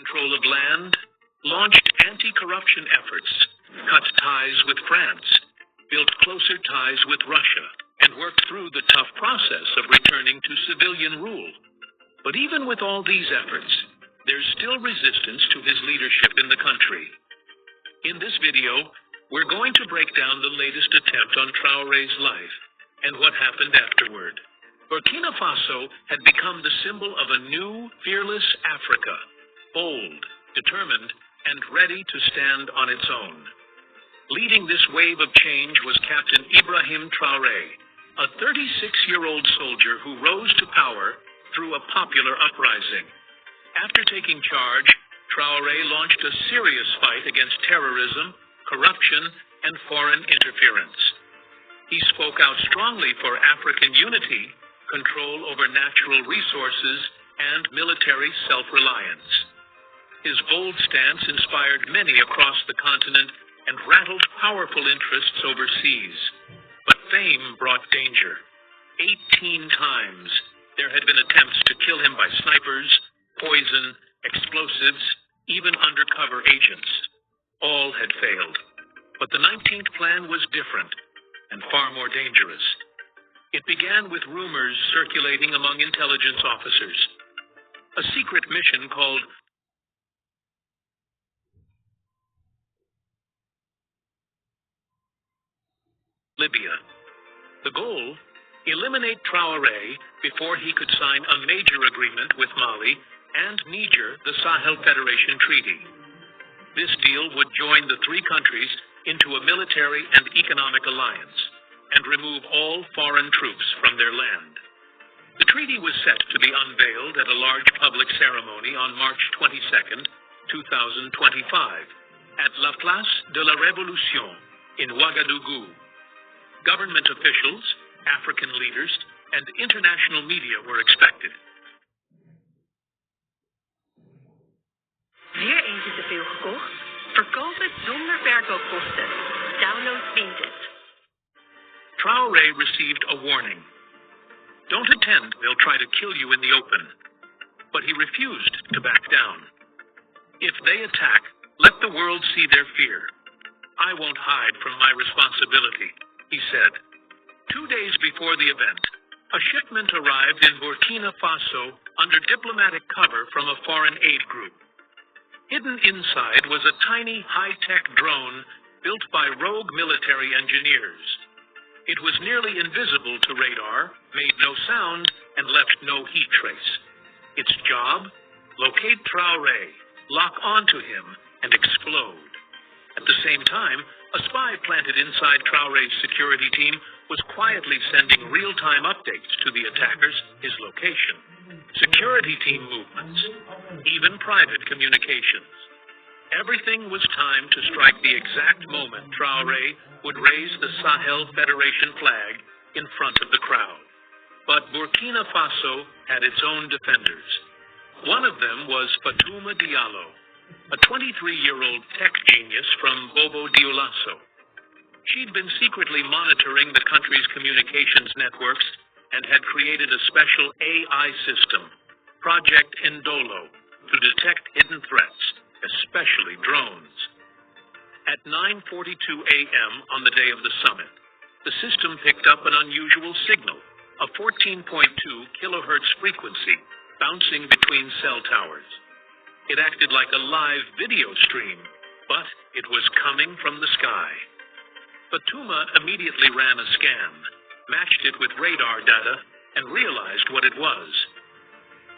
control of land, launched anti-corruption efforts, cut ties with France, built closer ties with Russia, and worked through the tough process of returning to civilian rule. But even with all these efforts, there's still resistance to his leadership in the country. In this video, we're going to break down the latest attempt on Traoré's life and what happened afterward. Burkina Faso had become the symbol of a new, fearless Africa, bold, determined, and ready to stand on its own. Leading this wave of change was Captain Ibrahim Traoré, a 36-year-old soldier who rose to power through a popular uprising. After taking charge, Traoré launched a serious fight against terrorism, corruption, and foreign interference. He spoke out strongly for African unity, control over natural resources, and military self-reliance. His bold stance inspired many across the continent and rattled powerful interests overseas. But fame brought danger. 18 times there had been attempts to kill him by snipers, poison, explosives, even undercover agents. All had failed. But the 19th plan was different and far more dangerous. It began with rumors circulating among intelligence officers. A secret mission called Libya. The goal? Eliminate Traoré before he could sign a major agreement with Mali and Niger, the Sahel Federation Treaty. This deal would join the three countries into a military and economic alliance and remove all foreign troops from their land. The treaty was set to be unveiled at a large public ceremony on March 22, 2025, at La Place de la Révolution in Ouagadougou. Government officials, African leaders, and international media were expected. Weer eentje te veel gekocht? Verkoop het zonder verkoopkosten. Download Vinted. Traoré received a warning. Don't attend, they'll try to kill you in the open. But he refused to back down. If they attack, let the world see their fear. I won't hide from my responsibility, he said. 2 days before the event, a shipment arrived in Burkina Faso under diplomatic cover from a foreign aid group. Hidden inside was a tiny high-tech drone built by rogue military engineers. It was nearly invisible to radar, made no sound, and left no heat trace. Its job? Locate Traoré, lock onto him, and explode. At the same time, a spy planted inside Traoré's security team was quietly sending real-time updates to the attackers, his location, security team movements, even private communications. Everything was timed to strike the exact moment Traoré would raise the Sahel Federation flag in front of the crowd. But Burkina Faso had its own defenders. One of them was Fatouma Diallo, a 23-year-old tech genius from Bobo Dioulasso. She'd been secretly monitoring the country's communications networks and had created a special AI system, Project Ndolo, to detect hidden threats, especially drones. At 9:42 a.m. on the day of the summit, the system picked up an unusual signal, a 14.2 kilohertz frequency bouncing between cell towers. It acted like a live video stream, but it was coming from the sky. Fatouma immediately ran a scan, matched it with radar data, and realized what it was.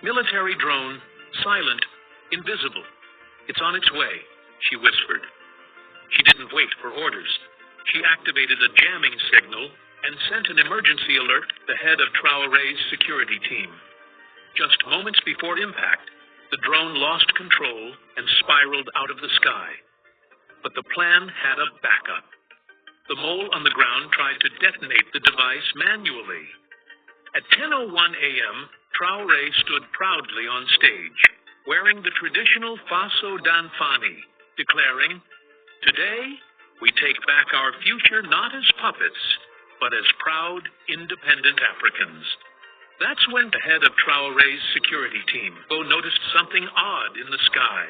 Military drone, silent, invisible. It's on its way, she whispered. She didn't wait for orders. She activated a jamming signal and sent an emergency alert to the head of Traoré's security team. Just moments before impact, the drone lost control and spiraled out of the sky. But the plan had a backup. The mole on the ground tried to detonate the device manually. At 10:01 a.m., Traoré stood proudly on stage, wearing the traditional Faso Danfani, declaring, "Today, we take back our future not as puppets, but as proud, independent Africans." That's when the head of Traore's security team noticed something odd in the sky,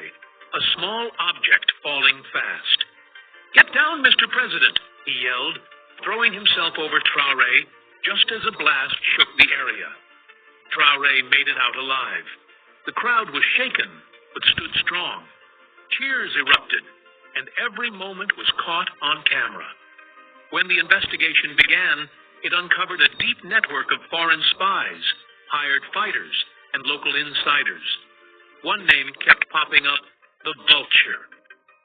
a small object falling fast. "Get down, Mr. President," he yelled, throwing himself over Traore just as a blast shook the area. Traore made it out alive. The crowd was shaken, but stood strong. Cheers erupted, and every moment was caught on camera. When the investigation began, it uncovered a deep network of foreign spies, hired fighters, and local insiders. One name kept popping up: the Vulture.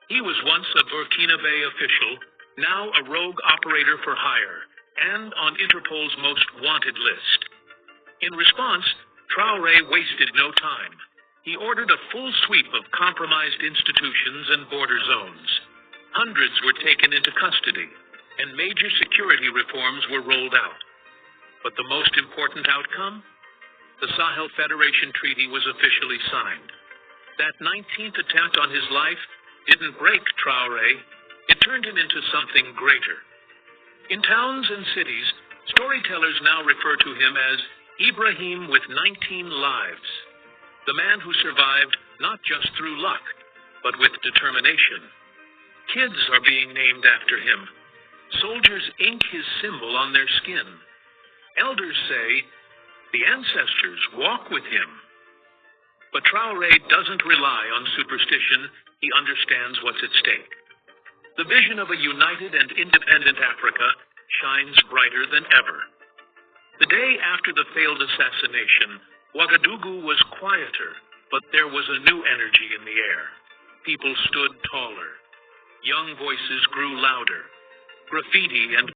He was once a Burkinabe official, now a rogue operator for hire, and on Interpol's most wanted list. In response, Traore wasted no time. He ordered a full sweep of compromised institutions and border zones. Hundreds were taken into custody, and major security reforms were rolled out. But the most important outcome? The Sahel Federation Treaty was officially signed. That 19th attempt on his life didn't break Traore, it turned him into something greater. In towns and cities, storytellers now refer to him as Ibrahim with 19 lives, the man who survived not just through luck, but with determination. Kids are being named after him. Soldiers ink his symbol on their skin. Elders say, the ancestors walk with him. But Traore doesn't rely on superstition. He understands what's at stake. The vision of a united and independent Africa shines brighter than ever. The day after the failed assassination, Ouagadougou was quieter, but there was a new energy in the air. People stood taller. Young voices grew louder. Graffiti and